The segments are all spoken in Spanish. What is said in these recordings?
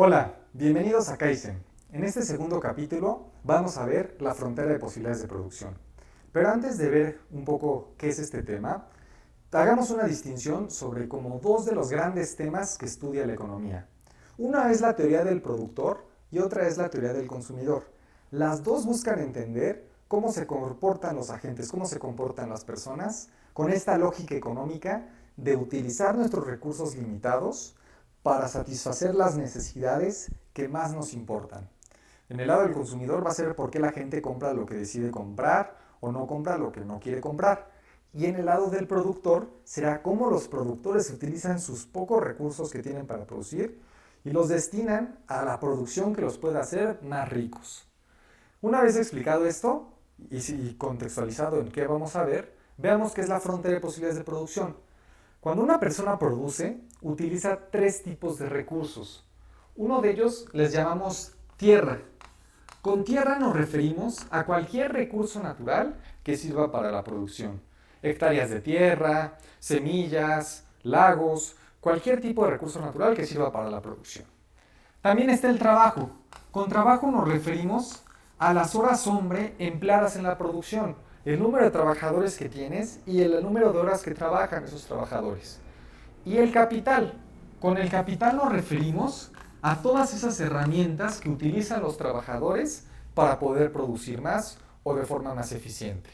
Hola, bienvenidos a Kaizen. En este segundo capítulo vamos a ver la frontera de posibilidades de producción. Pero antes de ver un poco qué es este tema, hagamos una distinción sobre como dos de los grandes temas que estudia la economía. Una es la teoría del productor y otra es la teoría del consumidor. Las dos buscan entender cómo se comportan los agentes, cómo se comportan las personas con esta lógica económica de utilizar nuestros recursos limitados para satisfacer las necesidades que más nos importan. En el lado del consumidor va a ser por qué la gente compra lo que decide comprar o no compra lo que no quiere comprar. Y en el lado del productor será cómo los productores utilizan sus pocos recursos que tienen para producir y los destinan a la producción que los pueda hacer más ricos. Una vez explicado esto y contextualizado en qué vamos a ver, veamos qué es la frontera de posibilidades de producción. Cuando una persona produce, utiliza tres tipos de recursos. Uno de ellos les llamamos tierra. Con tierra nos referimos a cualquier recurso natural que sirva para la producción. Hectáreas de tierra, semillas, lagos, cualquier tipo de recurso natural que sirva para la producción. También está el trabajo. Con trabajo nos referimos a las horas hombre empleadas en la producción, el número de trabajadores que tienes y el número de horas que trabajan esos trabajadores. Y el capital. Con el capital nos referimos a todas esas herramientas que utilizan los trabajadores para poder producir más o de forma más eficiente.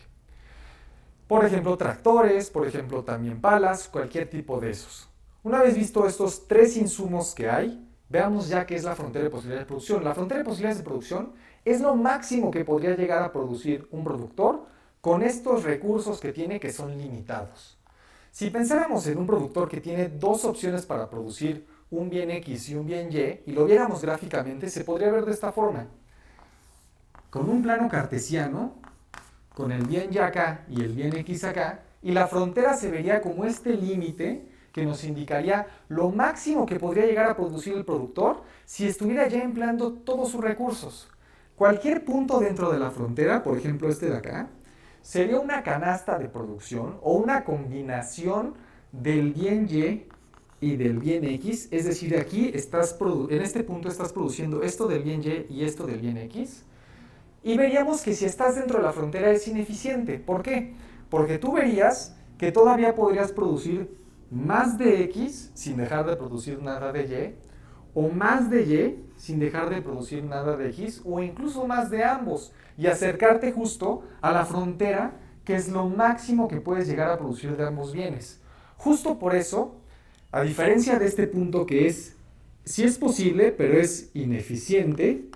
Por ejemplo, tractores, por ejemplo, también palas, cualquier tipo de esos. Una vez visto estos tres insumos que hay, veamos ya qué es la frontera de posibilidades de producción. La frontera de posibilidades de producción es lo máximo que podría llegar a producir un productor con estos recursos que tiene que son limitados. Si pensáramos en un productor que tiene dos opciones para producir un bien X y un bien Y, y lo viéramos gráficamente, se podría ver de esta forma. Con un plano cartesiano, con el bien Y acá y el bien X acá, y la frontera se vería como este límite que nos indicaría lo máximo que podría llegar a producir el productor si estuviera ya empleando todos sus recursos. Cualquier punto dentro de la frontera, por ejemplo este de acá, sería una canasta de producción o una combinación del bien Y del bien X, es decir, aquí en este punto estás produciendo esto del bien Y y esto del bien X, y veríamos que si estás dentro de la frontera es ineficiente. ¿Por qué? Porque tú verías que todavía podrías producir más de X sin dejar de producir nada de Y, o más de Y sin dejar de producir nada de X, o incluso más de ambos, y acercarte justo a la frontera que es lo máximo que puedes llegar a producir de ambos bienes. Justo por eso, a diferencia de este punto que sí es posible, pero es ineficiente,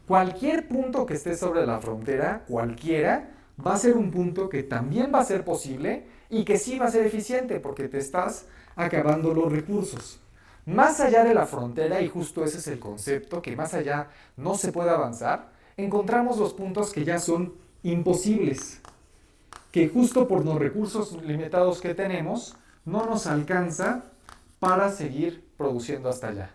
cualquier punto que esté sobre la frontera, cualquiera, va a ser un punto que también va a ser posible y que sí va a ser eficiente porque te estás acabando los recursos. Más allá de la frontera, y justo ese es el concepto, que más allá no se puede avanzar, encontramos los puntos que ya son imposibles, que justo por los recursos limitados que tenemos, no nos alcanza para seguir produciendo hasta allá.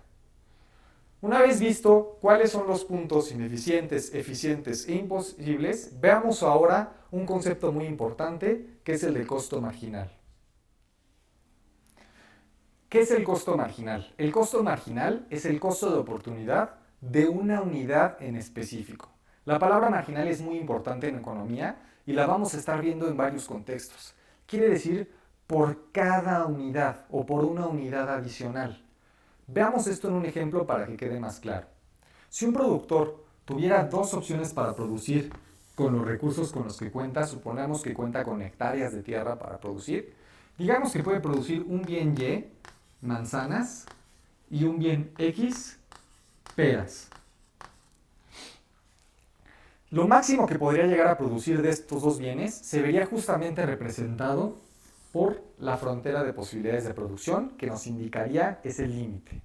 Una vez visto cuáles son los puntos ineficientes, eficientes e imposibles, veamos ahora un concepto muy importante que es el de costo marginal. ¿Qué es el costo marginal? El costo marginal es el costo de oportunidad de una unidad en específico. La palabra marginal es muy importante en economía y la vamos a estar viendo en varios contextos. Quiere decir por cada unidad o por una unidad adicional. Veamos esto en un ejemplo para que quede más claro. Si un productor tuviera dos opciones para producir con los recursos con los que cuenta, suponemos que cuenta con hectáreas de tierra para producir, digamos que puede producir un bien Y, manzanas, y un bien X, peras. Lo máximo que podría llegar a producir de estos dos bienes se vería justamente representado por la frontera de posibilidades de producción que nos indicaría ese límite.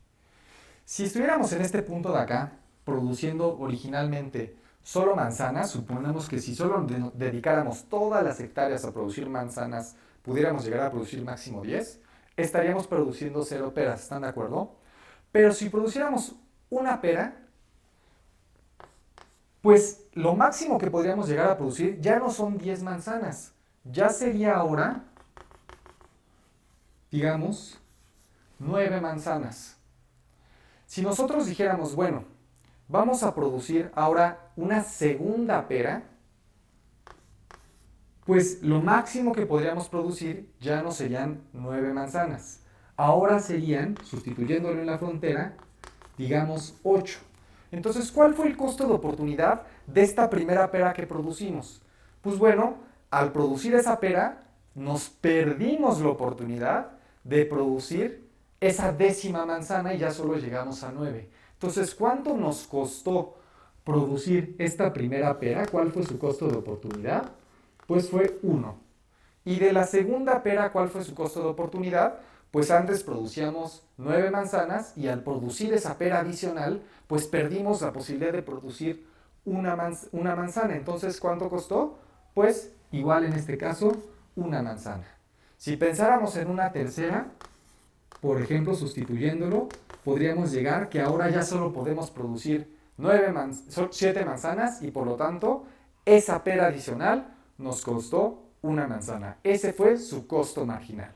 Si estuviéramos en este punto de acá, produciendo originalmente solo manzanas, suponemos que si solo dedicáramos todas las hectáreas a producir manzanas, pudiéramos llegar a producir máximo 10, estaríamos produciendo 0 peras, ¿están de acuerdo? Pero si produciéramos una pera, pues lo máximo que podríamos llegar a producir ya no son 10 manzanas, ya sería ahora, digamos, 9 manzanas. Si nosotros dijéramos, bueno, vamos a producir ahora una segunda pera, pues lo máximo que podríamos producir ya no serían 9 manzanas. Ahora serían, sustituyéndolo en la frontera, digamos 8. Entonces, ¿cuál fue el costo de oportunidad de esta primera pera que producimos? Pues bueno, al producir esa pera, nos perdimos la oportunidad de producir esa 10ª manzana y ya solo llegamos a 9. Entonces, ¿cuánto nos costó producir esta primera pera? ¿Cuál fue su costo de oportunidad? Pues fue 1. Y de la segunda pera, ¿cuál fue su costo de oportunidad? Pues antes producíamos 9 manzanas y al producir esa pera adicional, pues perdimos la posibilidad de producir una manzana. Entonces, ¿cuánto costó? Pues igual en este caso, una manzana. Si pensáramos en una tercera, por ejemplo, sustituyéndolo, podríamos llegar que ahora ya solo podemos producir 7 manzanas y por lo tanto, esa pera adicional nos costó una manzana. Ese fue su costo marginal.